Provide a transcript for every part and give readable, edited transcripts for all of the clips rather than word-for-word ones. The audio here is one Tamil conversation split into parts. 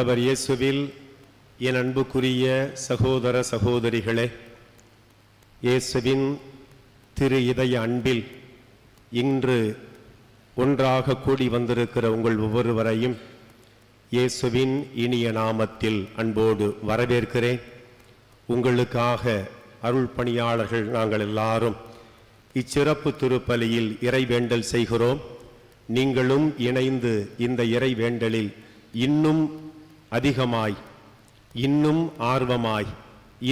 அவர் இயேசுவில் என் அன்புக்குரிய சகோதர சகோதரிகளே, இயேசுவின் திரு இதய அன்பில் இன்று ஒன்றாக கூடி வந்திருக்கிற உங்கள் ஒவ்வொருவரையும் இயேசுவின் இனிய நாமத்தில் அன்போடு வரவேற்கிறேன். உங்களுக்காக அருள் பணியாளர்கள் நாங்கள் எல்லாரும் இச்சிறப்பு திருப்பலியில் இறைவேண்டல் செய்கிறோம். நீங்களும் இணைந்து இந்த இறைவேண்டலில் இன்னும் அதிகமாய், இன்னும் ஆர்வமாய்,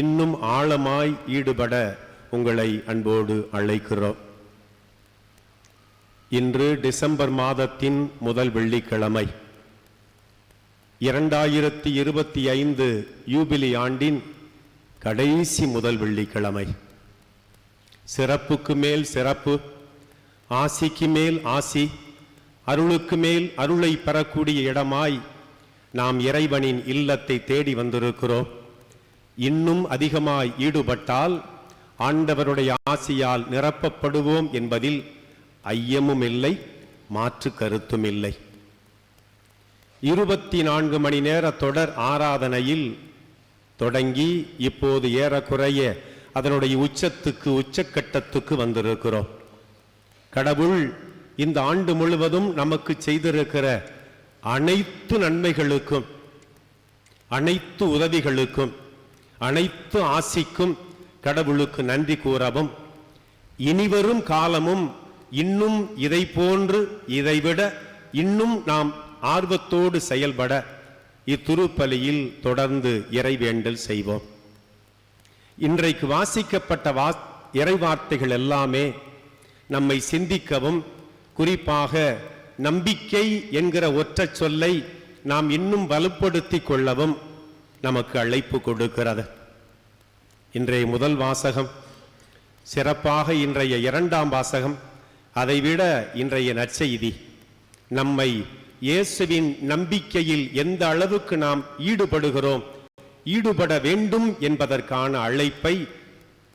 இன்னும் ஆழமாய் ஈடுபட உங்களை அன்போடு அழைக்கிறோம். இன்று டிசம்பர் மாதத்தின் முதல் வெள்ளிக்கிழமை, 2025 யூபிலி ஆண்டின் கடைசி முதல் வெள்ளிக்கிழமை. சிறப்புக்கு மேல் சிறப்பு, ஆசிக்கு மேல் ஆசி, அருளுக்கு மேல் அருளை பெறக்கூடிய இடமாய் நாம் இறைவனின் இல்லத்தை தேடி வந்திருக்கிறோம். இன்னும் அதிகமாய் ஈடுபட்டால் ஆண்டவருடைய ஆசியால் நிரப்பப்படுவோம் என்பதில் ஐயமும் இல்லை, மாற்று கருத்தும் இல்லை. 24 மணி நேர தொடர் ஆராதனையில் தொடங்கி இப்போது ஏறக்குறைய அதனுடைய உச்சக்கட்டத்துக்கு வந்திருக்கிறோம். கடவுள் இந்த ஆண்டு முழுவதும் நமக்கு செய்திருக்கிற அனைத்து நன்மைகளுக்கும், அனைத்து உதவிகளுக்கும், அனைத்து ஆசிக்கும் கடவுளுக்கு நன்றி கூறவும், இனிவரும் காலமும் இன்னும் இதை போன்று, இதைவிட இன்னும் நாம் ஆர்வத்தோடு செயல்பட இத்திருப்பலியில் தொடர்ந்து இறைவேண்டல் செய்வோம். இன்றைக்கு வாசிக்கப்பட்ட இறைவார்த்தைகள் எல்லாமே நம்மை சிந்திக்கவும், குறிப்பாக நம்பிக்கை என்கிற ஒற்றை சொல்லை நாம் இன்னும் வலுப்படுத்தி கொள்ளவும் நமக்கு அழைப்பு கொடுக்கிறது. இன்றைய முதல் வாசகம், சிறப்பாக இன்றைய 2ஆம் வாசகம், அதைவிட இன்றைய நற்செய்தி நம்மை இயேசுவின் நம்பிக்கையில் எந்த அளவுக்கு நாம் ஈடுபடுகிறோம், ஈடுபட வேண்டும் என்பதற்கான அழைப்பை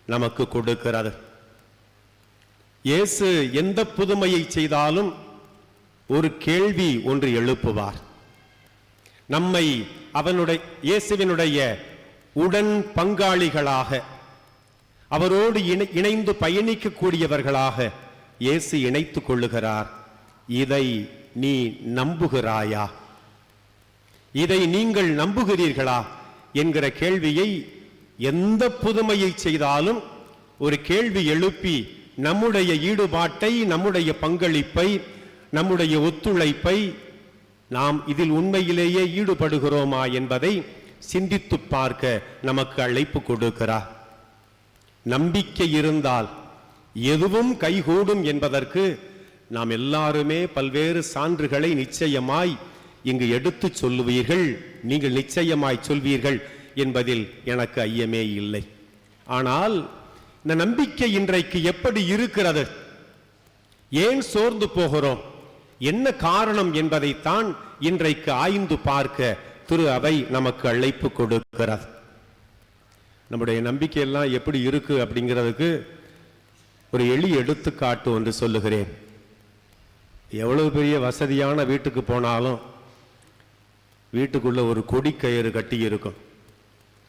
நமக்கு கொடுக்கிறது. இயேசு எந்த புதுமையை செய்தாலும் ஒரு கேள்வி ஒன்று எழுப்புவார். நம்மை இயேசுவினுடைய உடன் பங்காளிகளாக, அவரோடு இணைந்து பயணிக்கக்கூடியவர்களாக இயேசு இணைத்துக் கொள்ளுகிறார். இதை நீ நம்புகிறாயா? இதை நீங்கள் நம்புகிறீர்களா என்கிற கேள்வியை, எந்த புதுமையை செய்தாலும் ஒரு கேள்வி எழுப்பி நம்முடைய ஈடுபாட்டை, நம்முடைய பங்களிப்பை, நம்முடைய ஒத்துழைப்பை, நாம் இதில் உண்மையிலேயே ஈடுபடுகிறோமா என்பதை சிந்தித்து பார்க்க நமக்கு அழைப்பு கொடுக்கிறார். நம்பிக்கை இருந்தால் எதுவும் கைகூடும் என்பதற்கு நாம் எல்லாருமே பல்வேறு சான்றுகளை நிச்சயமாய் இங்கு எடுத்து சொல்லுவீர்கள், நீங்கள் நிச்சயமாய் சொல்வீர்கள் என்பதில் எனக்கு ஐயமே இல்லை. ஆனால் இந்த நம்பிக்கை இன்றைக்கு எப்படி இருக்கிறது? ஏன் சோர்ந்து போகிறோம்? என்ன காரணம் என்பதைத்தான் இன்றைக்கு ஆய்ந்து பார்க்க திரு அவை நமக்கு அழைப்பு கொடுக்கிறது. நம்முடைய நம்பிக்கை எல்லாம் எப்படி இருக்கு அப்படிங்கிறதுக்கு ஒரு எளிய எடுத்துக்காட்டு ஒன்று சொல்லுகிறேன். எவ்வளவு பெரிய வசதியான வீட்டுக்கு போனாலும் வீட்டுக்குள்ள ஒரு கொடிக்கயிறு கட்டி இருக்கும்.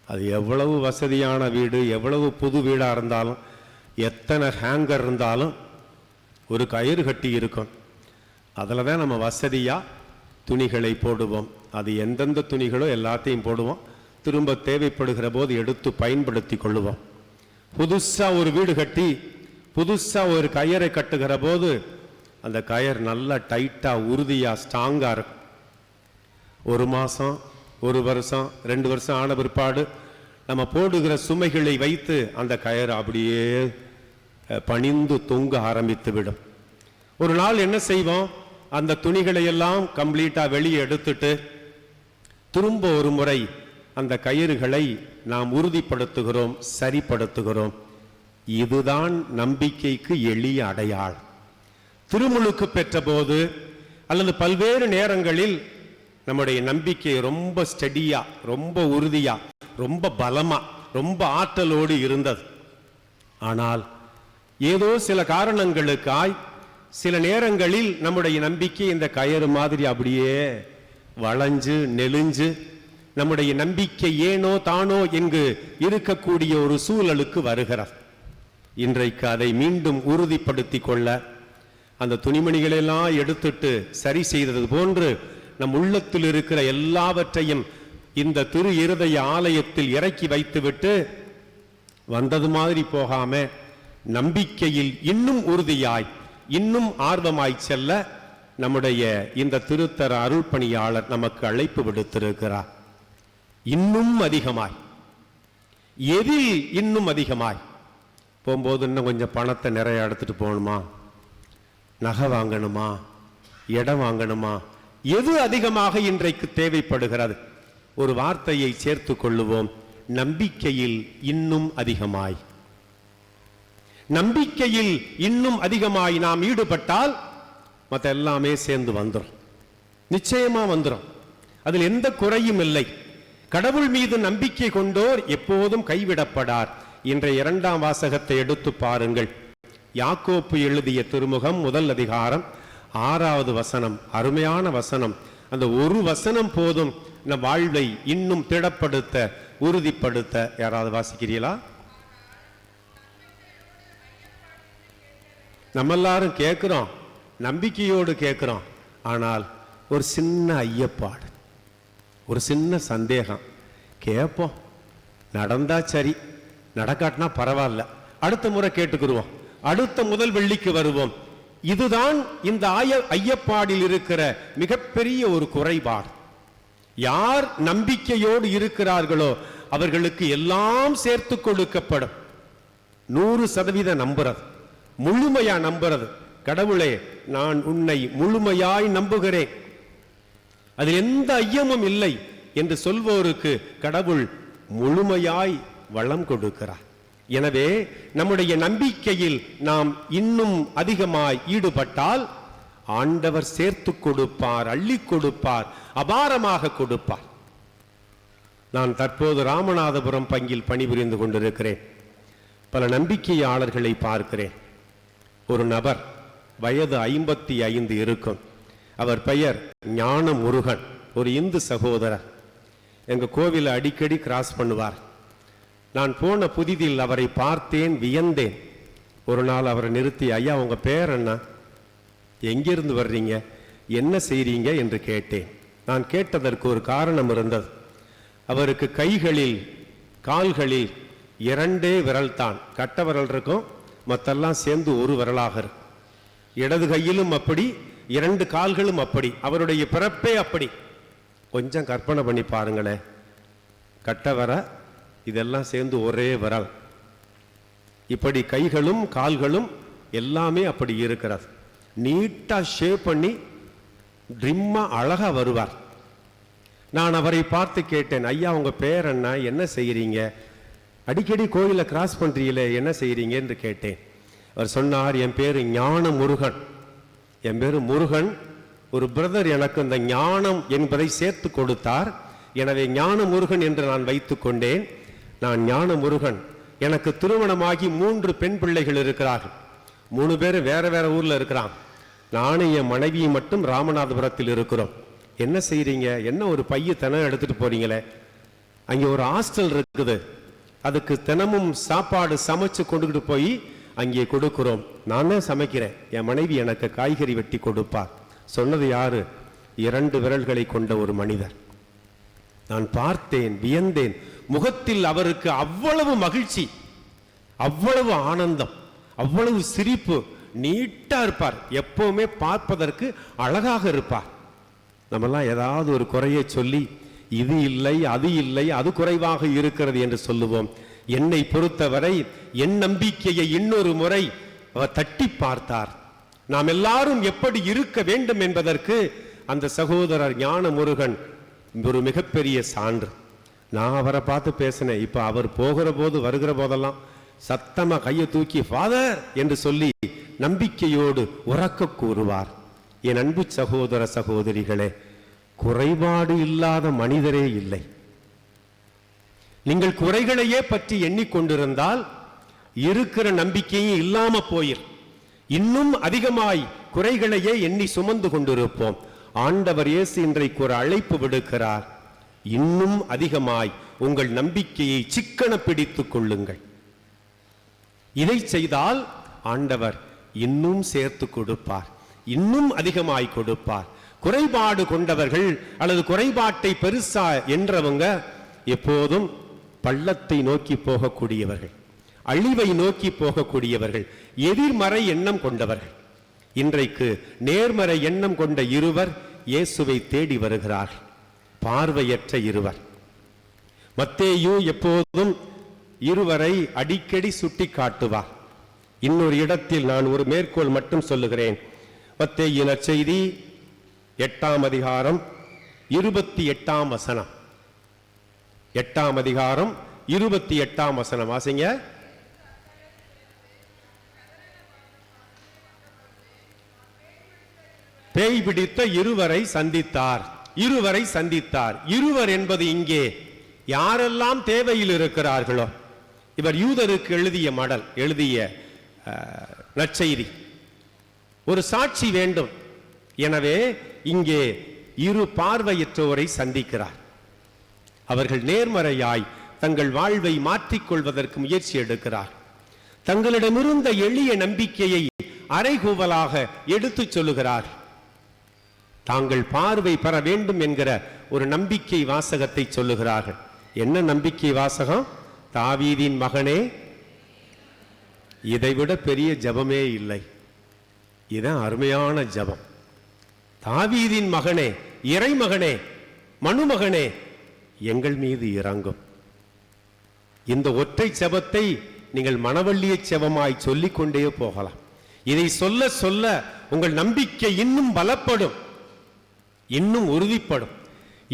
அது எவ்வளவு வசதியான வீடு, எவ்வளவு புது வீடாக இருந்தாலும், எத்தனை ஹேங்கர் இருந்தாலும் ஒரு கயிறு கட்டி இருக்கும். அதில் தான் நம்ம வசதியாக துணிகளை போடுவோம். அது எந்தெந்த துணிகளோ எல்லாத்தையும் போடுவோம். திரும்ப தேவைப்படுகிற போது எடுத்து பயன்படுத்தி கொள்ளுவோம். புதுசாக ஒரு வீடு கட்டி புதுசாக ஒரு கயிறை கட்டுகிற போது அந்த கயிறு நல்லா டைட்டாக, உறுதியாக, ஸ்ட்ராங்காக இருக்கும். 1 மாதம், 1 வருஷம், 2 வருஷம் ஆன பிற்பாடு நம்ம போடுகிற சுமைகளை வைத்து அந்த கயிறு அப்படியே பணிந்து தொங்க ஆரம்பித்து விடும். ஒரு நாள் என்ன செய்வோம்? அந்த துணிகளை எல்லாம் கம்ப்ளீட்டாக வெளியே எடுத்துட்டு திரும்ப ஒரு முறை அந்த கயிறுகளை நாம் உறுதிப்படுத்துகிறோம், சரிப்படுத்துகிறோம். இதுதான் நம்பிக்கைக்கு எளிய அடையாளம். திருமுழுக்கு பெற்ற போது அல்லது பல்வேறு நேரங்களில் நம்முடைய நம்பிக்கை ரொம்ப ஸ்டெடியா, ரொம்ப உறுதியா, ரொம்ப பலமா, ரொம்ப ஆற்றலோடு இருந்தது. ஆனால் ஏதோ சில காரணங்களுக்காய் சில நேரங்களில் நம்முடைய நம்பிக்கை இந்த கயிறு மாதிரி அப்படியே வளைஞ்சு நெளிஞ்சு நம்முடைய நம்பிக்கை ஏனோ தானோ எங்கு இருக்கக்கூடிய ஒரு சூழலுக்கு வருகிறது. இன்றைக்கு அதை மீண்டும் உறுதிப்படுத்தி கொள்ள அந்த துணிமணிகளெல்லாம் எடுத்துட்டு சரி செய்தது போன்று நம் உள்ளத்தில் இருக்கிற எல்லாவற்றையும் இந்த திரு இருதய ஆலயத்தில் இறக்கி வைத்துவிட்டு வந்தது மாதிரி போகாம நம்பிக்கையில் இன்னும் உறுதியாய் இன்னும் ஆர்வமாய் செல்ல நம்முடைய இந்த திருத்தர அருள் பணியாளர் நமக்கு அழைப்பு விடுத்திருக்கிறார். இன்னும் அதிகமாய், எதில் இன்னும் அதிகமாய் போகும்போது இன்னும் கொஞ்சம் பணத்தை நிறைய எடுத்துட்டு போகணுமா, நகை வாங்கணுமா, இடம் வாங்கணுமா, எது அதிகமாக இன்றைக்கு தேவைப்படுகிறது? ஒரு வார்த்தையை சேர்த்து கொள்ளுவோம், நம்பிக்கையில் இன்னும் அதிகமாய். நம்பிக்கையில் இன்னும் அதிகமாய் நாம் ஈடுபட்டால் மற்ற எல்லாமே சேர்ந்து வந்துடும், நிச்சயமா வந்துடும். அதில் எந்த குறையும் இல்லை. கடவுள் மீது நம்பிக்கை கொண்டோர் எப்போதும் கைவிடப்படார். இன்றைய 2ஆம் வாசகத்தை எடுத்து பாருங்கள். யாக்கோப்பு எழுதிய திருமுகம் 1 அதிகாரம் 6வது வசனம், அருமையான வசனம். அந்த ஒரு வசனம் போதும் நம் வாழ்வை இன்னும் திடப்படுத்த, உறுதிப்படுத்த. யாராவது வாசிக்கிறீங்களா? நம்ம எல்லாரும் கேட்கிறோம், நம்பிக்கையோடு கேட்கிறோம். ஆனால் ஒரு சின்ன ஐயப்பாடு, ஒரு சின்ன சந்தேகம். கேட்போம், நடந்தா சரி, நடக்காட்டினா பரவாயில்ல, அடுத்த முறை கேட்டுக்கிடுவோம், அடுத்த முதல் வெள்ளிக்கு வருவோம். இதுதான் இந்த ஐயப்பாடில் இருக்கிற மிகப்பெரிய ஒரு குறைபாடு. யார் நம்பிக்கையோடு இருக்கிறார்களோ அவர்களுக்கு எல்லாம் சேர்த்து கொடுக்கப்படும். 100% நம்புறது, முழுமையா நம்புறது. கடவுளே, நான் உன்னை முழுமையாய் நம்புகிறேன், அதில் எந்த ஐயமும் இல்லை என்று சொல்வோருக்கு கடவுள் முழுமையாய் வளம் கொடுக்கிறார். எனவே நம்முடைய நம்பிக்கையில் நாம் இன்னும் அதிகமாய் ஈடுபட்டால் ஆண்டவர் சேர்த்து கொடுப்பார், அள்ளி கொடுப்பார், அபாரமாக கொடுப்பார். நான் தற்போது ராமநாதபுரம் பங்கில் பணிபுரிந்து கொண்டிருக்கிறேன். பல நம்பிக்கையாளர்களை பார்க்கிறேன். ஒரு நபர் வயது 55 இருக்கும். அவர் பெயர் ஞான முருகன், ஒரு இந்து சகோதரர். எங்க கோவிலை அடிக்கடி கிராஸ் பண்ணுவார். நான் போன புதிதில் அவரை பார்த்தேன், வியந்தேன். ஒரு நாள் அவரை நிறுத்தி, ஐயா உங்க பேர் என்ன, எங்கிருந்து வர்றீங்க, என்ன செய்றீங்க என்று கேட்டேன். நான் கேட்டதற்கு ஒரு காரணம் இருந்தது. அவருக்கு கைகளில் கால்களில் 2 விரல் தான், கட்ட விரல் இருக்கும், மற்றெல்லாம் சேர்ந்து ஒரு விரலாக இருக்கும். இடது கையிலும் அப்படி, 2 கால்களும் அப்படி. அவருடைய பிறப்பே அப்படி. கொஞ்சம் கற்பனை பண்ணி பாருங்களேன், கட்ட வர இதெல்லாம் சேர்ந்து ஒரே விரல். இப்படி கைகளும் கால்களும் எல்லாமே அப்படி இருக்கிறது. நீட்டா ஷேப் பண்ணி ட்ரிம்மா அழகா வருவார். நான் அவரை பார்த்து கேட்டேன், ஐயா உங்க பேர் என்ன, என்ன செய்யறீங்க, அடிக்கடி கோயிலை கிராஸ் பண்றீங்களே, என்ன செய்யறீங்க என்று கேட்டேன். அவர் சொன்னார், என் பேரு ஞான முருகன். என் பேரு முருகன். ஒரு பிரதர் எனக்கு அந்த ஞானம் என்பதை சேர்த்து கொடுத்தார். எனவே ஞான முருகன் என்று நான் வைத்துக் கொண்டேன். நான் ஞான முருகன். எனக்கு திருமணமாகி 3 பெண் பிள்ளைகள் இருக்கிறார்கள். 3 பேர் வேற வேற ஊர்ல இருக்கிறான். நானும் என் மனைவியும் மட்டும் ராமநாதபுரத்தில் இருக்கிறோம். என்ன செய்றீங்க, என்ன ஒரு பைய தினம் எடுத்துட்டு போறீங்களே, அங்கே ஒரு ஹாஸ்டல் இருக்குது, அதுக்கு தினமும் சாப்பாடு சமைச்சு கொண்டுகிட்டு போய் அங்கே கொடுக்கிறோம். நான் தான் சமைக்கிறேன், என் மனைவி எனக்கு காய்கறி வெட்டி கொடுப்பார். சொன்னது யாரு? 2 விரல்களை கொண்ட ஒரு மனிதர். நான் பார்த்தேன், வியந்தேன். முகத்தில் அவருக்கு அவ்வளவு மகிழ்ச்சி, அவ்வளவு ஆனந்தம், அவ்வளவு சிரிப்பு. நீட்டா இருப்பார், எப்பவுமே பார்ப்பதற்கு அழகாக இருப்பார். நம்மெல்லாம் ஏதாவது ஒரு குறையை சொல்லி இது இல்லை அது இல்லை அது குறைவாக இருக்கிறது என்று சொல்லுவோம். என்னை பொறுத்தவரை என் நம்பிக்கையை இன்னொரு முறை அவர் தட்டி பார்த்தார். நாம் எல்லாரும் எப்படி இருக்க வேண்டும் என்பதற்கு அந்த சகோதரர் ஞான முருகன் ஒரு மிகப்பெரிய சான்று. நான் அவரை பார்த்து பேசினேன். இப்ப அவர் போகிற போது வருகிற போதெல்லாம் சத்தமா கையை தூக்கி ஃபாதர் என்று சொல்லி நம்பிக்கையோடு உறக்க கூறுவார். என் அன்பு சகோதர சகோதரிகளே, குறைபாடு இல்லாத மனிதரே இல்லை. நீங்கள் குறைகளையே பற்றி எண்ணிக்கொண்டிருந்தால் இருக்கிற நம்பிக்கையும் இல்லாம போயிரு. இன்னும் அதிகமாய் குறைகளையே எண்ணி சுமந்து கொண்டிருப்போம். ஆண்டவர் இயேசு இன்றைக்கு ஒரு அழைப்பு விடுக்கிறார். இன்னும் அதிகமாய் உங்கள் நம்பிக்கையை சிக்கன பிடித்துக் கொள்ளுங்கள். இதை செய்தால் ஆண்டவர் இன்னும் சேர்த்து கொடுப்பார், இன்னும் அதிகமாய் கொடுப்பார். குறைபாடு கொண்டவர்கள் அல்லது குறைபாட்டை பெருசா என்றவங்க எப்போதும் பள்ளத்தை நோக்கி போகக்கூடியவர்கள், அழிவை நோக்கி போகக்கூடியவர்கள், எதிர்மறை எண்ணம் கொண்டவர்கள். இன்றைக்கு நேர்மறை எண்ணம் கொண்ட இருவர் இயேசுவை தேடி வருகிறார்கள், பார்வையற்ற இருவர். மத்தேயு எப்போதும் இருவரை அடிக்கடி சுட்டி காட்டுவார். இன்னொரு இடத்தில் நான் ஒரு மேற்கோள் மட்டும் சொல்லுகிறேன். மத்தேயு நற்செய்தி 8ஆம் அதிகாரம் 28ஆம் வசனம். 8ஆம் அதிகாரம் 28ஆம் வசனம் வாசிங்க. பேய் பிடித்த இருவரை சந்தித்தார். இருவரை சந்தித்தார். இருவர் என்பது இங்கே யாரெல்லாம் தேவையில் இருக்கிறார்களோ, இவர் யூதருக்கு எழுதிய மடல், எழுதிய நற்செய்தி. ஒரு சாட்சி வேண்டும். எனவே இங்கே இரு பார்வையற்றோரை சந்திக்கிறார். அவர்கள் நேர்மறையாய் தங்கள் வாழ்வை மாற்றிக்கொள்வதற்கு முயற்சி எடுக்கிறார். தங்களிடமிருந்த எளிய நம்பிக்கையை அறைகூவலாக எடுத்துச் சொல்லுகிறார். தாங்கள் பார்வை பெற வேண்டும் என்கிற ஒரு நம்பிக்கை வாசகத்தை சொல்லுகிறார்கள். என்ன நம்பிக்கை வாசகம்? தாவீதின் மகனே, இதைவிட பெரிய ஜபமே இல்லை. இதுதான் அருமையான ஜபம். தாவீதின் மகனே, இறைமகனே, மனுமகனே, எங்கள் மீது இறங்கும். இந்த ஒற்றை ஜபத்தை நீங்கள் மனவள்ளிய ஜபமாய் சொல்லிக் கொண்டே போகலாம். இதை சொல்ல சொல்ல உங்கள் நம்பிக்கை இன்னும் பலப்படும், இன்னும் உறுதிப்படும்.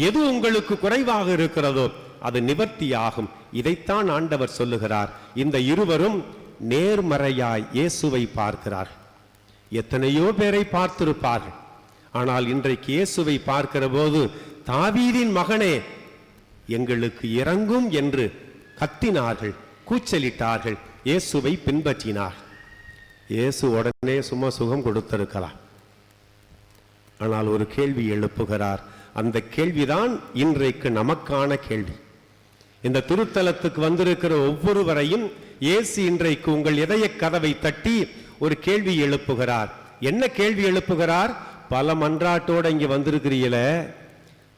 எது உங்களுக்கு குறைவாக இருக்கிறதோ அது நிவர்த்தியாகும். இதைத்தான் ஆண்டவர் சொல்லுகிறார். இந்த இருவரும் நேர்மறையாய் இயேசுவை பார்க்கிறார். எத்தனையோ பேரை பார்த்திருப்பார்கள். ஆனால் இன்றைக்கு இயேசுவை பார்க்கிற போது, தாவீதின் மகனே, எங்களுக்கு இறங்கும் என்று கத்தினார்கள், கூச்சலிட்டார்கள். இயேசுவை பின்பற்றினார். இயேசு உடனே சும்மா சுகம் கொடுத்திருக்கலாம். ஆனால் ஒரு கேள்வி எழுப்புகிறார். அந்த கேள்விதான் இன்றைக்கு நமக்கான கேள்வி. இந்த திருத்தலத்துக்கு வந்திருக்கிற ஒவ்வொருவரையும் இயேசு இன்றைக்கு உங்கள் இதய கதவை தட்டி ஒரு கேள்வி எழுப்புகிறார். என்ன கேள்வி எழுப்புகிறார்? பல மன்றாட்டோட இங்க வந்திருக்கிறீங்களே,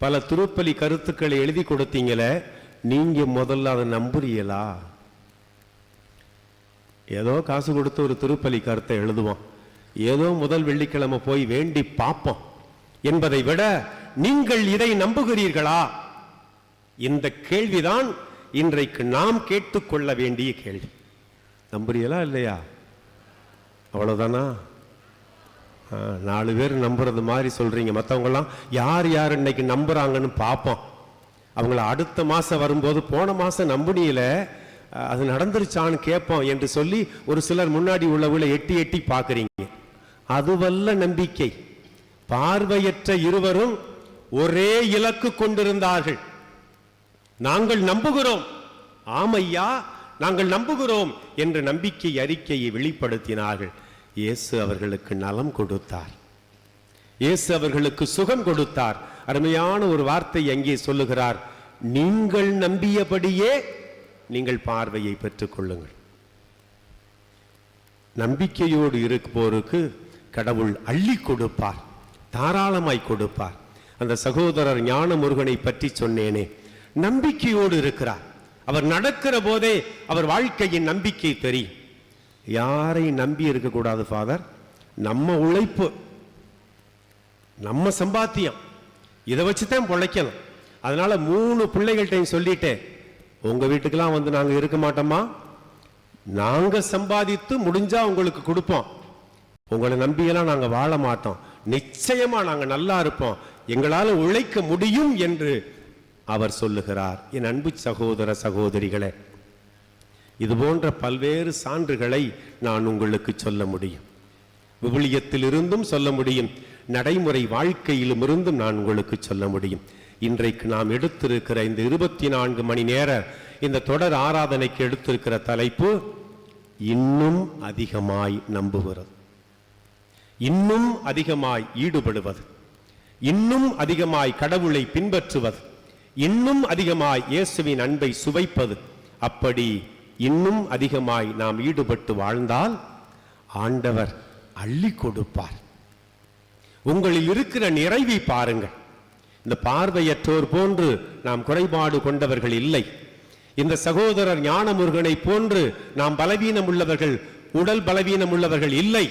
பல திருப்பலி கருத்துக்களை எழுதி கொடுத்தீங்களே, நீங்க முதல்ல அதை நம்புறீங்களா? ஏதோ காசு கொடுத்து ஒரு திருப்பலி கருத்தை எழுதுவோம், ஏதோ முதல் வெள்ளிக்கிழமை போய் வேண்டி பார்ப்போம் என்பதை விட நீங்கள் இதை நம்புகிறீர்களா? இந்த கேள்விதான் இன்றைக்கு நாம் கேட்டுக்கொள்ள வேண்டிய கேள்வி. நம்புறீங்களா இல்லையா? அவ்வளவுதானா? 4 பேர் நம்புறது மாதிரி சொல்றீங்க. மற்றவங்கலாம் யார் யார் இன்னைக்கு நம்புறாங்கன்னு பார்ப்போம். அவங்கள அடுத்த மாசம் வரும்போது, போன மாசம் நம்புனியில அது நடந்துருச்சான்னு கேட்போம் என்று சொல்லி ஒரு சிலர் முன்னாடி உள்ளவங்களை எட்டி எட்டி பார்க்குறீங்க. அதுவல்ல நம்பிக்கை. பார்வையற்ற இருவரும் ஒரே இலக்கு கொண்டிருந்தார்கள். நாங்கள் நம்புகிறோம், ஆமையா நாங்கள் நம்புகிறோம் என்ற நம்பிக்கை அறிக்கையை வெளிப்படுத்தினார்கள். இயேசு அவர்களுக்கு நலம் கொடுத்தார். இயேசு அவர்களுக்கு சுகம் கொடுத்தார். அருமையான ஒரு வார்த்தை அங்கே சொல்லுகிறார். நீங்கள் நம்பியபடியே நீங்கள் பார்வையை பெற்றுக் கொள்ளுங்கள். நம்பிக்கையோடு இருப்போருக்கு கடவுள் அள்ளி கொடுப்பார், தாராளமாய் கொடுப்பார். அந்த சகோதரர் ஞானமுருகனை பற்றி சொன்னேனே, நம்பிக்கையோடு இருக்கிறார். அவர் நடக்கிற போதே அவர் வாழ்க்கையின் நம்பிக்கை தெரியும். யாரை நம்பி இருக்கக்கூடாது ஃபாதர். நம்ம உழைப்பு, நம்ம சம்பாத்தியம், இதை வச்சுதான் பொழைக்கணும். அதனால 3 பிள்ளைகள்கிட்டையும் சொல்லிட்டேன், உங்க வீட்டுக்கெல்லாம் வந்து நாங்க இருக்க மாட்டோமா, நாங்க சம்பாதித்து முடிஞ்சா உங்களுக்கு கொடுப்போம், உங்களை நம்பியெல்லாம் நாங்க வாழ மாட்டோம், நிச்சயமா நாங்க நல்லா இருப்போம், எங்களால் உழைக்க முடியும் என்று அவர் சொல்லுகிறார். என் அன்பு சகோதர சகோதரிகளே, இது போன்ற பல்வேறு சான்றுகளை நான் உங்களுக்கு சொல்ல முடியும். விவிலியத்தில் இருந்தும் சொல்ல முடியும், நடைமுறை வாழ்க்கையிலும் இருந்தும் நான் உங்களுக்கு சொல்ல முடியும். இன்றைக்கு நாம் எடுத்திருக்கிற இந்த 24 மணி நேர இந்த தொடர் ஆராதனைக்கு எடுத்திருக்கிற தலைப்பு இன்னும் அதிகமாய் நம்புகிறது, இன்னும் அதிகமாய் ஈடுபடுவது, இன்னும் அதிகமாய் கடவுளை பின்பற்றுவது. இன்னும் அதிகமாய் இயேசுவின் அன்பை சுவைப்பது. அப்படி இன்னும் அதிகமாய் நாம் ஈடுபட்டு வாழ்ந்தால் ஆண்டவர் அள்ளி கொடுப்பார். உங்களில் இருக்கிற நிறைவை பாருங்கள். இந்த பார்வையற்றோர் போன்று நாம் குறைபாடு கொண்டவர்கள் இல்லை. இந்த சகோதரர் ஞானமுருகனை போன்று நாம் பலவீனம் உள்ளவர்கள், உடல் பலவீனம் உள்ளவர்கள் இல்லை.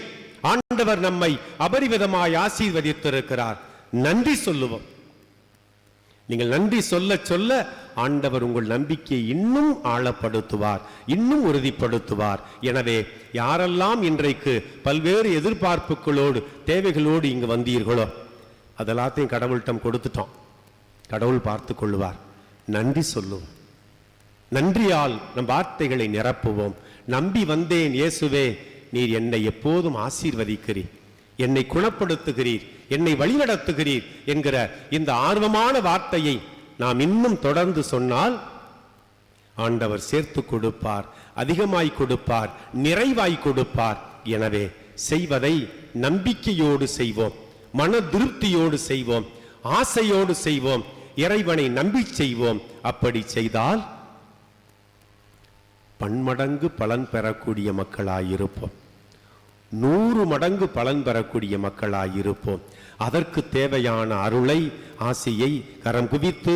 ஆண்டவர் நம்மை அபரிவிதமாய் ஆசீர்வதித்திருக்கிறார். நன்றி சொல்லுவோம். நீங்கள் நன்றி சொல்ல சொல்ல ஆண்டவர் உங்கள் நம்பிக்கையை இன்னும் ஆழப்படுத்துவார், இன்னும் உறுதிப்படுத்துவார். எனவே யாரெல்லாம் இன்றைக்கு பல்வேறு எதிர்பார்ப்புகளோடு தேவைகளோடு இங்கு வந்தீர்களோ அதெல்லாத்தையும் கடவுள்கிட்ட கொடுத்துட்டோம். கடவுள் பார்த்து கொள்ளுவார். நன்றி சொல்லுவோம். நன்றியால் நம் வார்த்தைகளை நிரப்புவோம். நம்பி வந்தேன் இயேசுவே, நீர் என்னை எப்போதும் ஆசீர்வதிக்கிறீர், என்னை குணப்படுத்துகிறீர், என்னை வழிநடத்துகிறீர் என்கிற இந்த ஆர்வமான வார்த்தையை நாம் இன்னும் தொடர்ந்து சொன்னால் ஆண்டவர் சேர்த்து கொடுப்பார், அதிகமாய் கொடுப்பார், நிறைவாய் கொடுப்பார். எனவே செய்வதை நம்பிக்கையோடு செய்வோம், மன திருப்தியோடு செய்வோம், ஆசையோடு செய்வோம், இறைவனை நம்பி செய்வோம். அப்படி செய்தால் பன்மடங்கு பலன் பெறக்கூடிய மக்களாயிருப்போம், 100 மடங்கு பலன் பெறக்கூடிய மக்களாயிருப்போம். அதற்கு தேவையான அருளை, ஆசையை கரம் குவித்து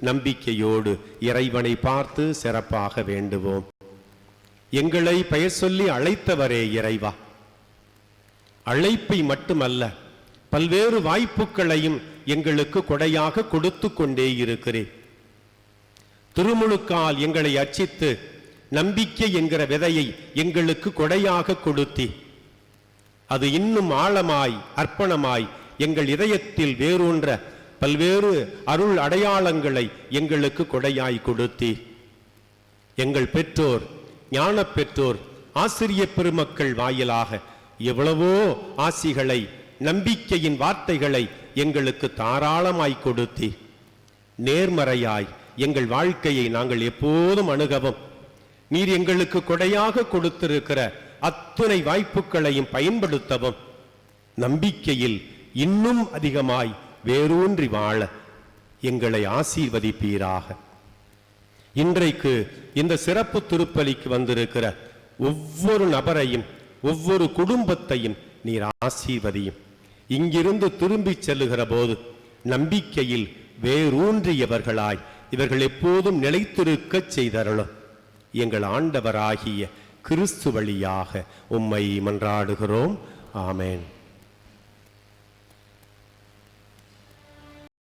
நம்பிக்கையோடு இறைவனை பார்த்து சிறப்பாக வேண்டுவோம். எங்களை பெயர் சொல்லி அழைத்தவரே இறைவா, அழைப்பை மட்டுமல்ல பல்வேறு வாய்ப்புகளையும் எங்களுக்கு கொடையாக கொடுத்து கொண்டே இருக்கிறேன். திருமுழுக்கால் எங்களை அர்ச்சித்து நம்பிக்கை என்கிற விதையை எங்களுக்கு கொடையாக கொடுத்தி அது இன்னும் ஆழமாய் அர்ப்பணமாய் எங்கள் இதயத்தில் வேரூன்ற பல்வேறு அருள் அடையாளங்களை எங்களுக்கு கொடையாய் கொடுத்தி எங்கள் பெற்றோர், ஞான பெற்றோர், ஆசிரிய பெருமக்கள் வாயிலாக எவ்வளவோ ஆசிகளை, நம்பிக்கையின் வார்த்தைகளை எங்களுக்கு தாராளமாய் கொடுத்தி நேர்மறையாய் எங்கள் வாழ்க்கையை நாங்கள் எப்போதும் அணுகவும் நீர் எங்களுக்கு கொடையாக கொடுத்திருக்கிற அத்துணை வாய்ப்புகளையும் பயன்படுத்தவும் நம்பிக்கையில் இன்னும் அதிகமாய் வேரூன்றி வாழ எங்களை ஆசீர்வதிப்பீராக. இன்றைக்கு இந்த சிறப்பு திருப்பலிக்கு வந்திருக்கிற ஒவ்வொரு நபரையும், ஒவ்வொரு குடும்பத்தையும் நீர் ஆசீர்வதியும். இங்கிருந்து திரும்பி செல்லுகிற போது நம்பிக்கையில் வேரூன்றியவர்களாய் இவர்கள் எப்போதும் நிலைத்திருக்க செய்தருளும். எங்கள் ஆண்டவராகிய கிறிஸ்து வழியாக உம்மை மன்றாடுகிறோம். ஆமென்.